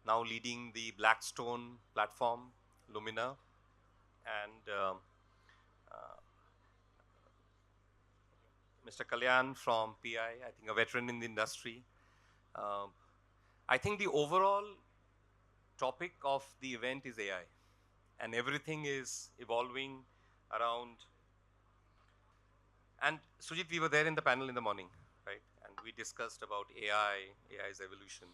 now leading the Blackstone platform, Lumina, and uh, Mr. Kalyan from PI, I think a veteran in the industry. Um, I think the overall topic of the event is AI, and everything is evolving around. And Sujit, we were there in the panel in the morning, right? And we discussed about AI, AI's evolution.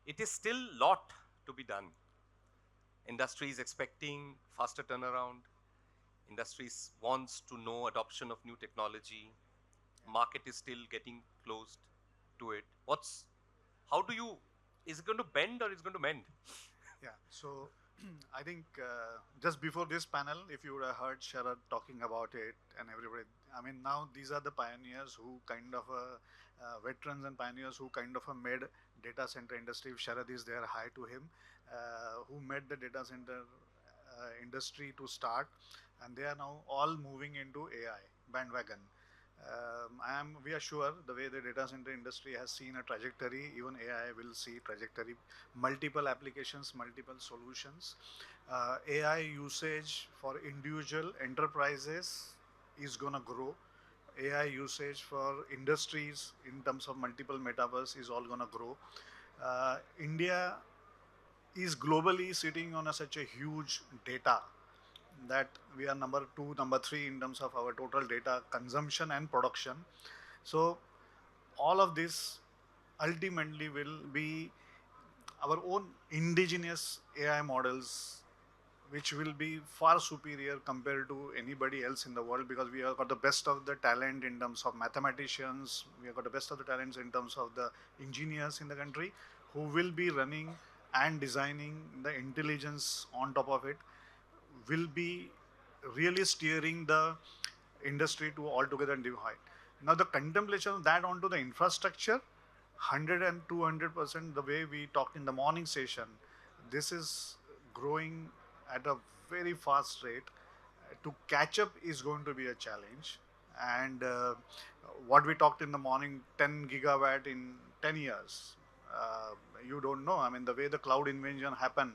It is still lot to be done. Industry is expecting faster turnaround. Industries wants to know adoption of new technology. Market is still getting closed to it. How do you, is it going to bend or is it going to mend? Yeah. So I think just before this panel, if you would have heard Sharad talking about it and everybody, I mean, now these are the pioneers who kind of veterans and pioneers who kind of made data center industry. If Sharad is there, hi to him, who made the data center industry to start, and they are now all moving into AI bandwagon. We are sure the way the data center industry has seen a trajectory, even AI will see trajectory, multiple applications, multiple solutions. AI usage for individual enterprises is going to grow. AI usage for industries in terms of multiple metaverse is all going to grow. India is globally sitting on such a huge data that we are number two, number three in terms of our total data consumption and production. So all of this ultimately will be our own indigenous AI models, which will be far superior compared to anybody else in the world, because we have got the best of the talent in terms of mathematicians, we have got the best of the talents in terms of the engineers in the country who will be running and designing the intelligence on top of it, will be really steering the industry to altogether new height. Now the contemplation of that onto the infrastructure, 100 and 200%, the way we talked in the morning session, this is growing at a very fast rate. To catch up is going to be a challenge. And what we talked in the morning, 10 gigawatt in 10 years, uh, you don't know. I mean, the way the cloud invention happened,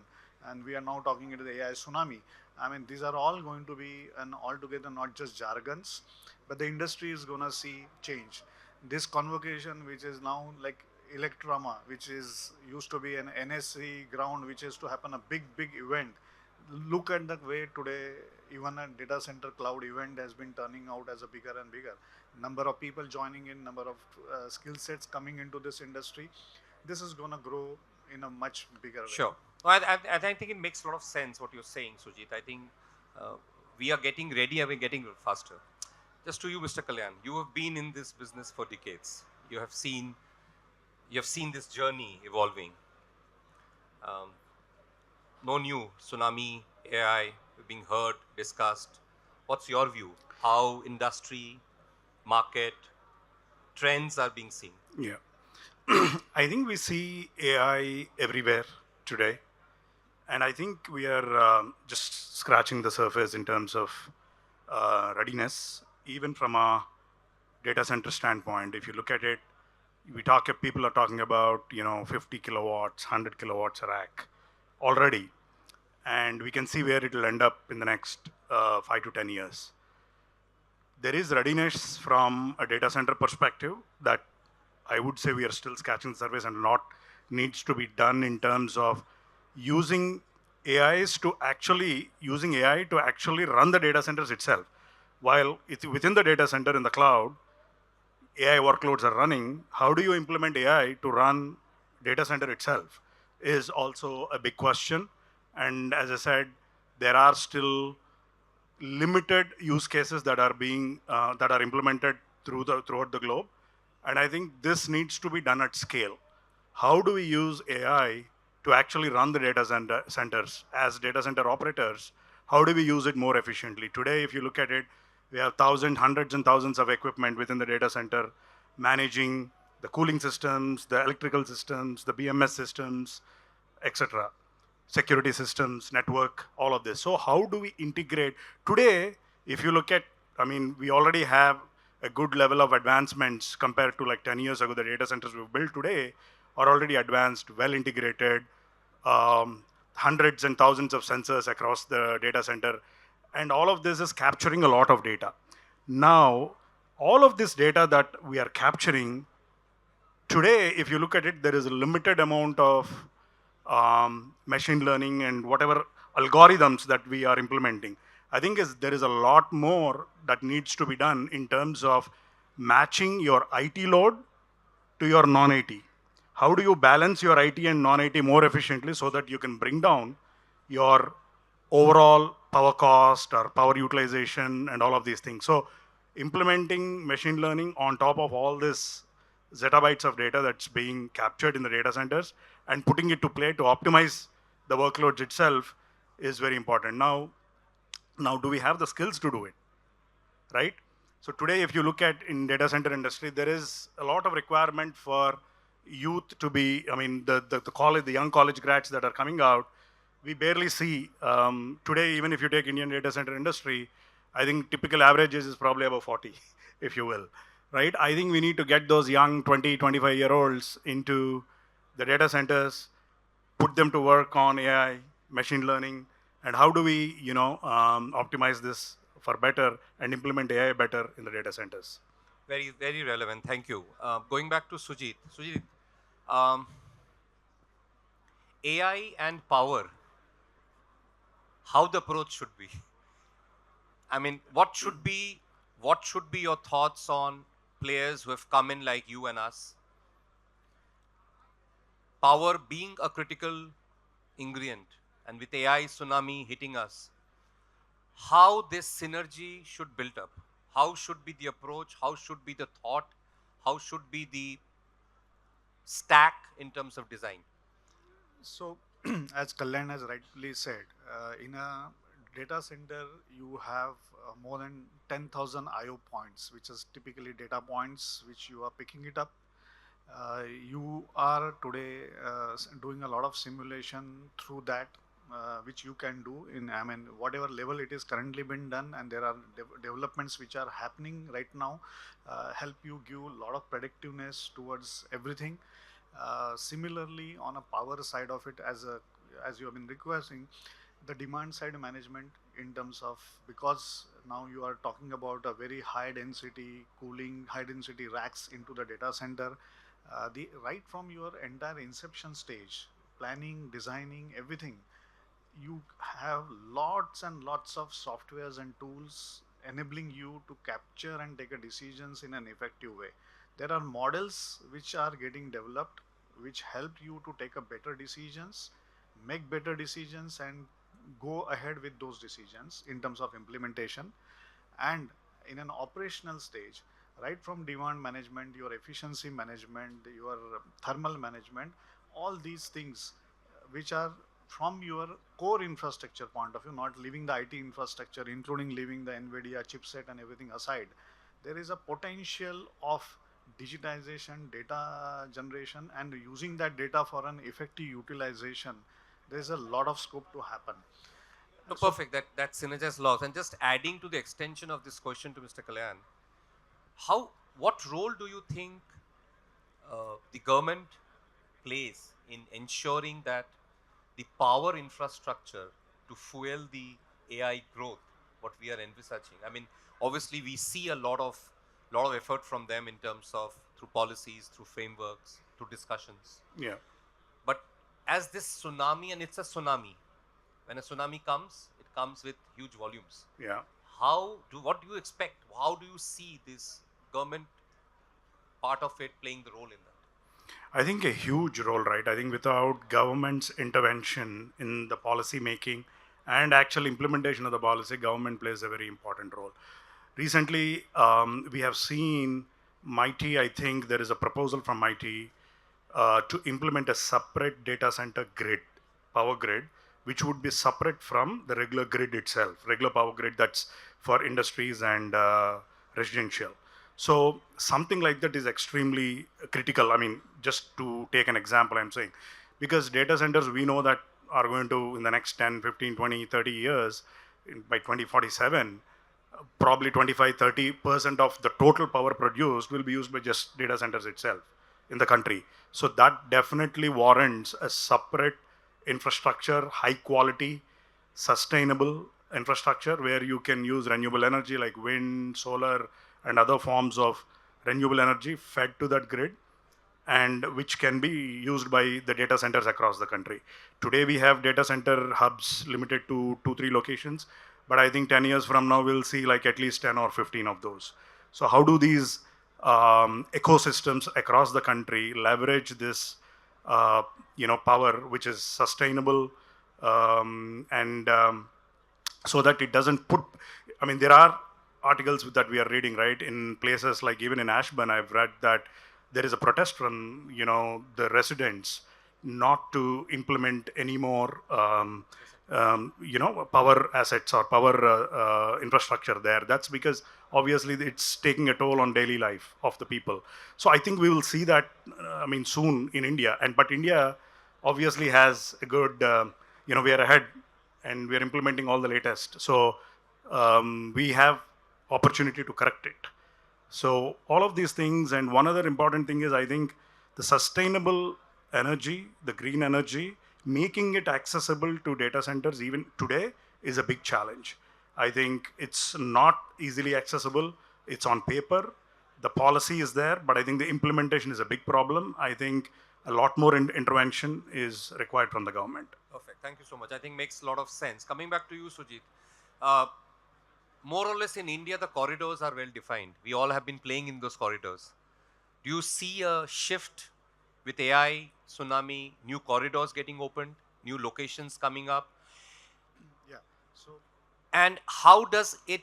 and we are now talking into the AI tsunami. I mean, these are all going to be an altogether not just jargons, but the industry is going to see change. This convocation, which is now like Electrama, which is used to be an NSC ground, which is to happen a big event. Look at the way today even a data center cloud event has been turning out as a bigger and bigger number of people joining in, number of skill sets coming into this industry. This is going to grow in a much bigger way. Sure. Well, I think it makes a lot of sense what you're saying, Sujit. I think uh, we are getting ready and we're getting faster. Just to you, Mr. Kalyan, you have been in this business for decades. You have seen this journey evolving. Um, no new tsunami, AI being heard, discussed. What's your view? How industry, market, trends are being seen? Yeah. I think we see AI everywhere today. And I think we are just scratching the surface in terms of readiness, even from a data center standpoint. If you look at it, people are talking about 50 kilowatts, 100 kilowatts a rack already, and we can see where it will end up in the next 5 to 10 years. There is readiness from a data center perspective that I would say we are still scratching the surface, and a lot needs to be done in terms of using using AI to actually run the data centers itself. While it's within the data center in the cloud, AI workloads are running. How do you implement AI to run data center itself is also a big question. And as I said, there are still limited use cases that are implemented throughout the globe, and I think this needs to be done at scale. How do we use AI to actually run the centers as data center operators? How do we use it more efficiently? Today, if you look at it, we have thousands, hundreds and thousands of equipment within the data center managing the cooling systems, the electrical systems, the BMS systems, etc., security systems, network, all of this. So how do we integrate? Today, if you look at, I mean, we already have a good level of advancements compared to like 10 years ago, the data centers we've built today are already advanced, well integrated, hundreds and thousands of sensors across the data center. And all of this is capturing a lot of data. Now, all of this data that we are capturing today, if you look at it, there is a limited amount of machine learning and whatever algorithms that we are implementing. I think there is a lot more that needs to be done in terms of matching your IT load to your non-IT. How do you balance your IT and non-IT more efficiently so that you can bring down your overall power cost or power utilization and all of these things? So implementing machine learning on top of all this zettabytes of data that's being captured in the data centers and putting it to play to optimize the workloads itself is very important. Now, do we have the skills to do it? Right? So today, if you look at in data center industry, there is a lot of requirement for youth to be, I mean, the college, the young college grads that are coming out, we barely see, today, even if you take Indian data center industry, I think typical average is probably about 40, if you will, right? I think we need to get those young 20, 25-year-olds into the data centers, put them to work on AI, machine learning, and how do we, optimize this for better and implement AI better in the data centers? Very, very relevant. Thank you. Going back to Sujeet. Sujeet, um, AI and power, how the approach should be. I mean, what should be your thoughts on players who have come in like you and us? Power being a critical ingredient, and with AI tsunami hitting us, how this synergy should build up? How should be the approach? How should be the thought? How should be the stack in terms of design? So, as Kalyan has rightly said, in a data center, you have more than 10,000 IO points, which is typically data points which you are picking it up. You are today doing a lot of simulation through that, which you can do in, I mean, whatever level it is currently been done, and there are developments which are happening right now, help you give a lot of predictiveness towards everything. Similarly, on a power side of it, as you have been requesting, the demand side management in terms of, because now you are talking about a very high density cooling, high density racks into the data center, the right from your entire inception stage, planning, designing, everything, you have lots and lots of softwares and tools enabling you to capture and take a decisions in an effective way. There are models which are getting developed which help you to take a better decisions, make better decisions, and go ahead with those decisions in terms of implementation. And in an operational stage, right from demand management, your efficiency management, your thermal management, all these things which are from your core infrastructure point of view, not leaving the IT infrastructure, including leaving the NVIDIA chipset and everything aside, there is a potential of digitization, data generation, and using that data for an effective utilization. There is a lot of scope to happen. No, So perfect. That synergize laws. And just adding to the extension of this question to Mr. Kalyan, what role do you think the government plays in ensuring that the power infrastructure to fuel the AI growth, what we are envisaging? I mean, obviously we see a lot of effort from them in terms of through policies, through frameworks, through discussions. Yeah. But as this tsunami, and it's a tsunami, when a tsunami comes, it comes with huge volumes. Yeah. What do you expect? How do you see this government part of it playing the role in that? I think a huge role, right? I think without government's intervention in the policy making and actual implementation of the policy, government plays a very important role. Recently, we have seen MIT, I think there is a proposal from MIT to implement a separate data center grid, power grid, which would be separate from the regular grid itself, regular power grid that's for industries and residential. So something like that is extremely critical. I mean, just to take an example, I'm saying, because data centers we know that are going to, in the next 10, 15, 20, 30 years, by 2047, probably 25, 30% of the total power produced will be used by just data centers itself. in the country. So that definitely warrants a separate infrastructure, high quality, sustainable infrastructure where you can use renewable energy like wind, solar, and other forms of renewable energy fed to that grid, and which can be used by the data centers across the country. Today we have data center hubs limited to 2-3 locations, but I think 10 years from now we'll see like at least 10 or 15 of those. So how do these ecosystems across the country leverage this power which is sustainable, and so that it doesn't put, I mean, there are articles that we are reading, right, in places like even in Ashburn, I've read that there is a protest from, the residents not to implement any more, power assets or power infrastructure there. That's because obviously it's taking a toll on daily life of the people. So I think we will see that, soon in India. But India obviously has a good, we are ahead and we are implementing all the latest. So we have opportunity to correct it. So all of these things, and one other important thing is I think the sustainable energy, the green energy, making it accessible to data centers even today is a big challenge. I think it's not easily accessible. It's on paper. The policy is there, but I think the implementation is a big problem. I think a lot more intervention is required from the government. Perfect. Thank you so much. I think makes a lot of sense. Coming back to you, Sujit. Uh, More or less in India, the corridors are well defined. We all have been playing in those corridors. Do you see a shift with AI, tsunami, new corridors getting opened, new locations coming up? Yeah. So And how does it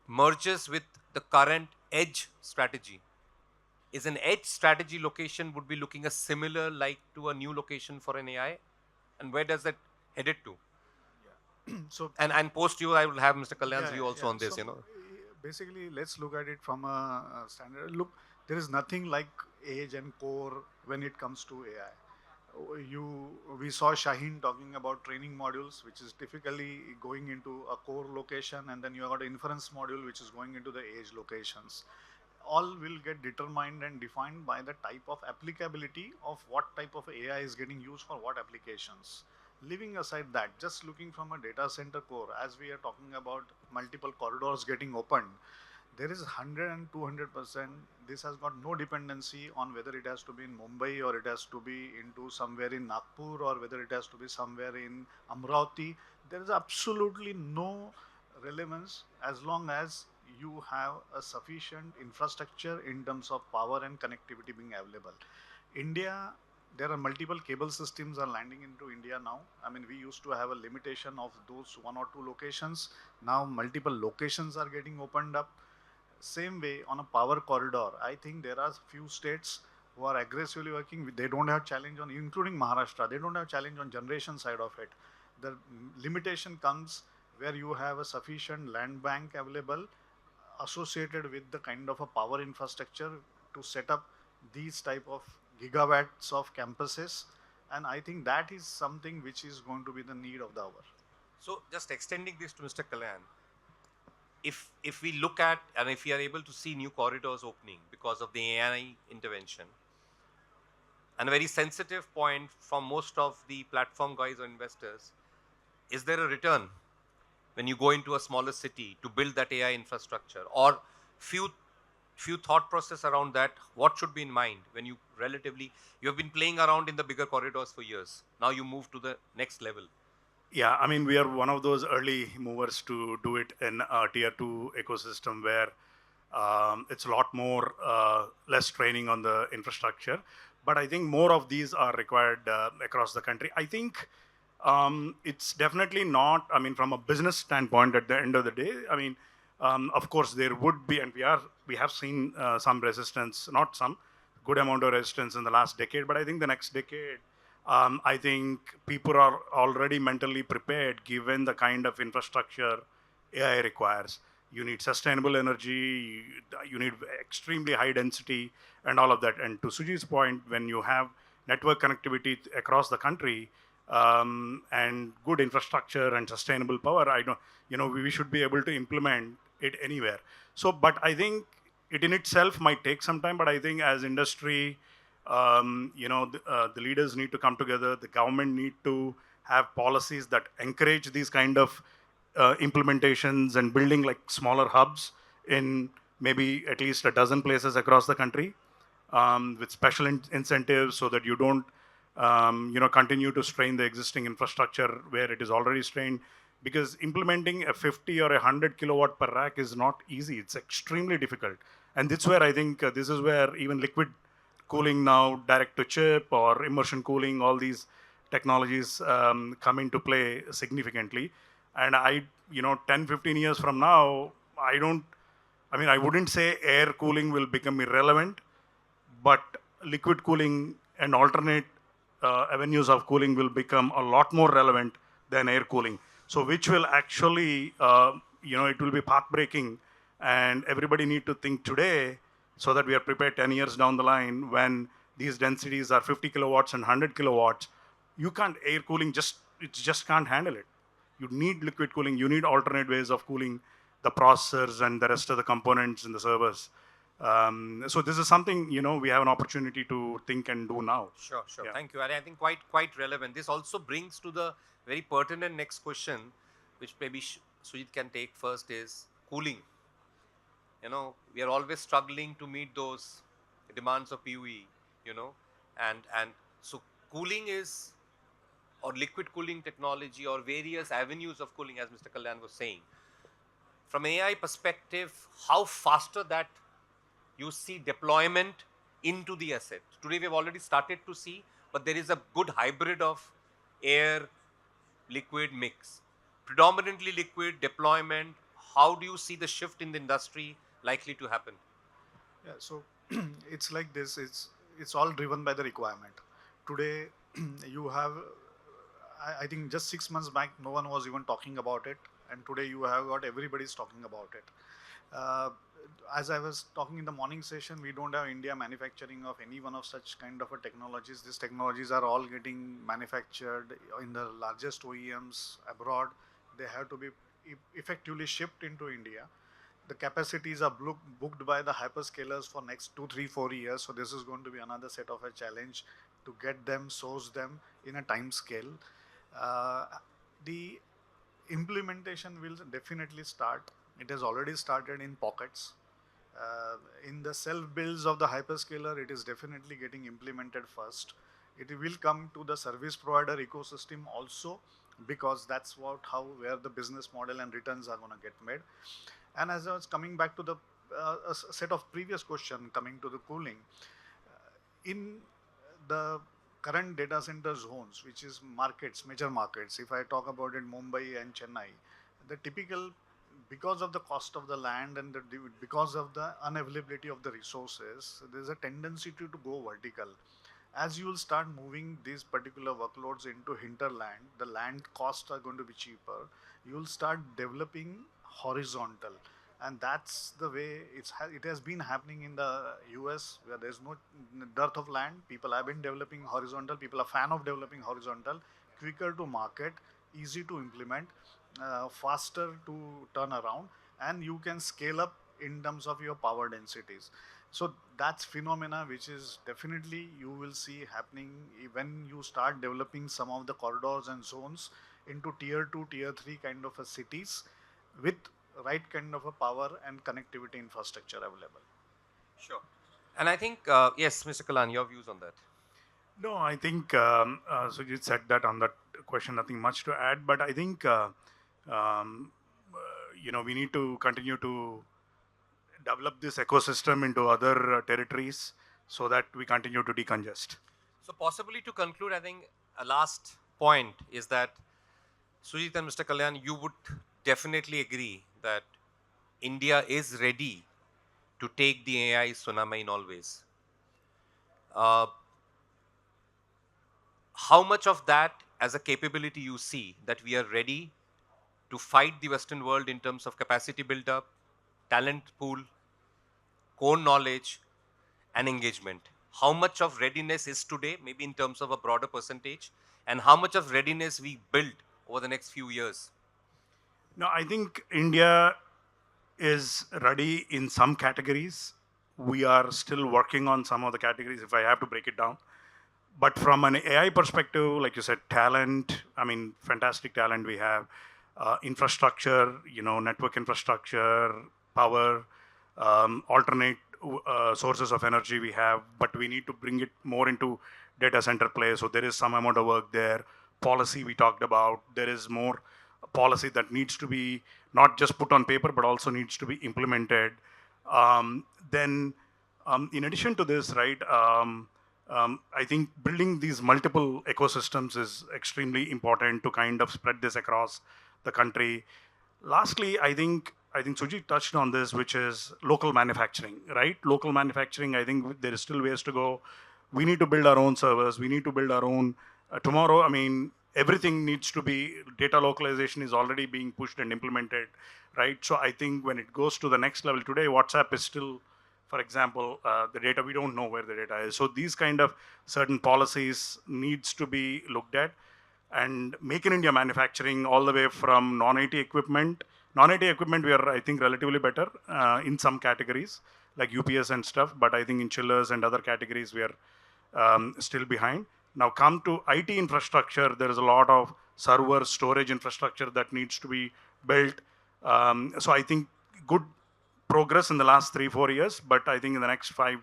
merges with the current edge strategy? Is an edge strategy location would be looking a similar like to a new location for an AI? And where does that headed to? so And post you, I will have Mr. Kalyan's yeah, view also yeah. on this, Basically, let's look at it from a standard. Look, there is nothing like age and core when it comes to AI. We saw Shaheen talking about training modules, which is typically going into a core location, and then you have got an inference module, which is going into the edge locations. All will get determined and defined by the type of applicability of what type of AI is getting used for what applications. Leaving aside that, just looking from a data center core, as we are talking about multiple corridors getting opened, there is 100 and 200%. This has got no dependency on whether it has to be in Mumbai or it has to be into somewhere in Nagpur or whether it has to be somewhere in Amravati. There is absolutely no relevance as long as you have a sufficient infrastructure in terms of power and connectivity being available. India, there are multiple cable systems are landing into India now. I mean, we used to have a limitation of those 1 or 2 locations. Now multiple locations are getting opened up. Same way on a power corridor, I think there are few states who are aggressively working. They don't have challenge on, including Maharashtra. They don't have challenge on generation side of it. The limitation comes where you have a sufficient land bank available associated with the kind of a power infrastructure to set up these type of gigawatts of campuses, and I think that is something which is going to be the need of the hour. So just extending this to Mr. Kalyan, if we look at and if we are able to see new corridors opening because of the AI intervention, and a very sensitive point from most of the platform guys or investors, is there a return when you go into a smaller city to build that AI infrastructure, or few thought process around that? What should be in mind when you you have been playing around in the bigger corridors for years, now you move to the next level? Yeah, I mean, we are one of those early movers to do it in a tier 2 ecosystem where it's a lot more, less training on the infrastructure. But I think more of these are required across the country. I think it's definitely not, I mean, from a business standpoint at the end of the day, I mean, of course there would be, and we have seen some resistance, not some, good amount of resistance in the last decade, but I think the next decade, I think people are already mentally prepared given the kind of infrastructure AI requires. You need sustainable energy, you need extremely high density, and all of that. And to Sujit's point, when you have network connectivity across the country, and good infrastructure and sustainable power, I don't, we should be able to implement it anywhere. So, but I think it in itself might take some time, but I think as industry, the leaders need to come together. The government need to have policies that encourage these kind of implementations and building like smaller hubs in maybe at least a dozen places across the country, with special incentives so that you don't continue to strain the existing infrastructure where it is already strained, because implementing a 50 or 100 kilowatt per rack is not easy. It's extremely difficult. And this is where I think this is where even liquid cooling now, direct to chip or immersion cooling, all these technologies come into play significantly. And 10, 15 years from now, I wouldn't say air cooling will become irrelevant, but liquid cooling and alternate avenues of cooling will become a lot more relevant than air cooling. So which will actually, it will be path breaking, and everybody need to think today so that we are prepared 10 years down the line when these densities are 50 kilowatts and 100 kilowatts. You can't air cooling, it just can't handle it. You need liquid cooling, you need alternate ways of cooling the processors and the rest of the components in the servers. So this is something, we have an opportunity to think and do now. Sure, sure. Yeah. Thank you. And I think quite relevant. This also brings to the very pertinent next question, which maybe Sujit can take first, is cooling. We are always struggling to meet those demands of PUE, and so cooling is, or liquid cooling technology, or various avenues of cooling, as Mr. Kalyan was saying. From AI perspective, how faster that you see deployment into the asset. Today we've already started to see, but there is a good hybrid of air, liquid mix. Predominantly liquid deployment, how do you see the shift in the industry likely to happen? Yeah, so it's like this. It's all driven by the requirement. Today, you have. I think just 6 months back, no one was even talking about it, and today you have got everybody's talking about it. Uh, as I was talking in the morning session, we don't have India manufacturing of any one of such kind of a technologies. These technologies are all getting manufactured in the largest OEMs abroad. They have to be effectively shipped into India. The capacities are booked by the hyperscalers for next 2, 3, 4 years. So this is going to be another set of a challenge to get them, source them in a time scale. The implementation will definitely start. It has already started in pockets. In the self builds of the hyperscaler, it is definitely getting implemented first. It will come to the service provider ecosystem also, because that's where the business model and returns are going to get made. And as I was coming back to the a set of previous question coming to the cooling, in the current data center zones, which is markets, major markets, if I talk about it, Mumbai and Chennai, the typical, because of the cost of the land and because of the unavailability of the resources, there's a tendency to go vertical. As you will start moving these particular workloads into hinterland, the land costs are going to be cheaper. You will start developing horizontal, and that's the way it has been happening in the US, where there's no dearth of land. People have been developing horizontal. People are fan of developing horizontal, quicker to market, easy to implement, faster to turn around, and you can scale up in terms of your power densities. So that's phenomena which is definitely you will see happening when you start developing some of the corridors and zones into tier 2, tier 3 kind of a cities with right kind of a power and connectivity infrastructure available. Sure. And I think, yes, Mr. Kalan, your views on that. No, I think Sujit said that on that question, nothing much to add, but I think, we need to continue to develop this ecosystem into other territories so that we continue to decongest. So possibly to conclude, I think a last point is that Sujit and Mr. Kalyan, you would definitely agree that India is ready to take the AI tsunami in all ways. Uh, how much of that as a capability you see that we are ready to fight the Western world in terms of capacity build up, talent pool, core knowledge, and engagement? How much of readiness is today, maybe in terms of a broader percentage, and how much of readiness we build over the next few years? No, I think India is ready in some categories. We are still working on some of the categories if I have to break it down. But from an AI perspective, like you said, talent, I mean, fantastic talent we have. Infrastructure, network infrastructure, power, alternate sources of energy we have, but we need to bring it more into data center play. So there is some amount of work there. Policy we talked about. There is more policy that needs to be not just put on paper, but also needs to be implemented. Then, in addition to this, right, I think building these multiple ecosystems is extremely important to kind of spread this across the country. Lastly, I think Sujeet touched on this, which is local manufacturing, right? Local manufacturing, I think there is still ways to go. We need to build our own servers. We need to build our own. Tomorrow, I mean, everything needs to be, data localization is already being pushed and implemented, right? So I think when it goes to the next level, today, WhatsApp is still, for example, the data, we don't know where the data is. So these kind of certain policies needs to be looked at. And make in India manufacturing all the way from non-IT equipment. Non-IT equipment, we are, I think, relatively better in some categories, like UPS and stuff, but I think in chillers and other categories, we are still behind. Now come to IT infrastructure, there is a lot of server storage infrastructure that needs to be built. So I think good progress in the last 3-4 years, but I think in the next 5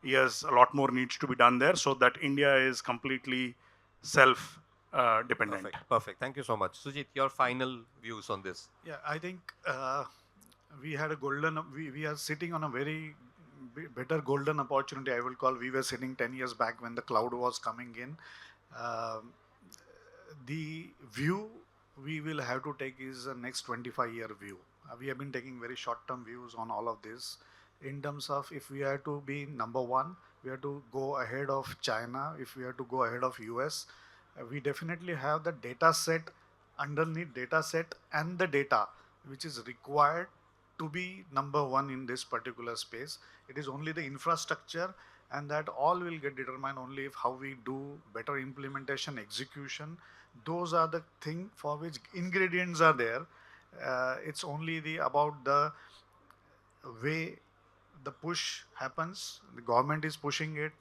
years, a lot more needs to be done there so that India is completely self dependent. Perfect. Perfect. Thank you so much. Sujeet, your final views on this. Yeah, I think we had a we are sitting on a very better golden opportunity, I will call. We were sitting 10 years back when the cloud was coming in. The view we will have to take is a next 25-year view. We have been taking very short-term views on all of this. In terms of if we are to be number one, we have to go ahead of China. If we have to go ahead of US, we definitely have the data set, underneath data set and the data which is required to be number one in this particular space. It is only the infrastructure, and that all will get determined only if how we do better implementation, execution. Those are the thing for which ingredients are there. It's only about the way the push happens. The government is pushing it.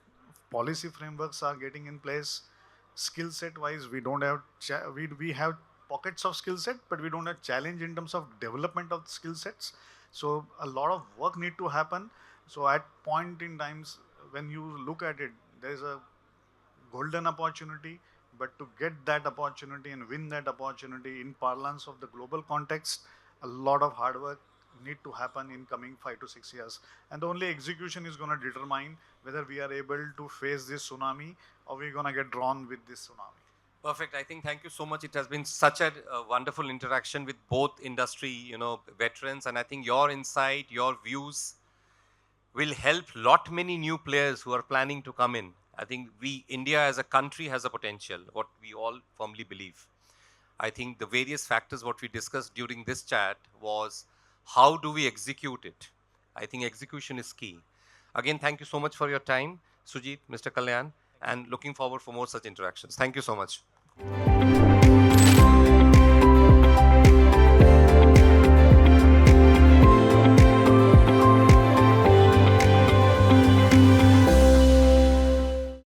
Policy frameworks are getting in place. Skill set wise, we don't have we have pockets of skill set, but we don't have challenge in terms of development of skill sets. So a lot of work need to happen. So at point in times when you look at it, there is a golden opportunity, but to get that opportunity and win that opportunity in parlance of the global context, a lot of hard work need to happen in coming 5 to 6 years. And the only execution is going to determine whether we are able to face this tsunami or we're going to get drawn with this tsunami. Perfect. I think thank you so much. It has been such a wonderful interaction with both industry, veterans, and I think your insight, your views will help lot many new players who are planning to come in. I think India as a country has a potential, what we all firmly believe. I think the various factors what we discussed during this chat was how do we execute it? I think execution is key. Again, thank you so much for your time, Sujeet, Mr. Kalyan, and looking forward for more such interactions. Thank you so much.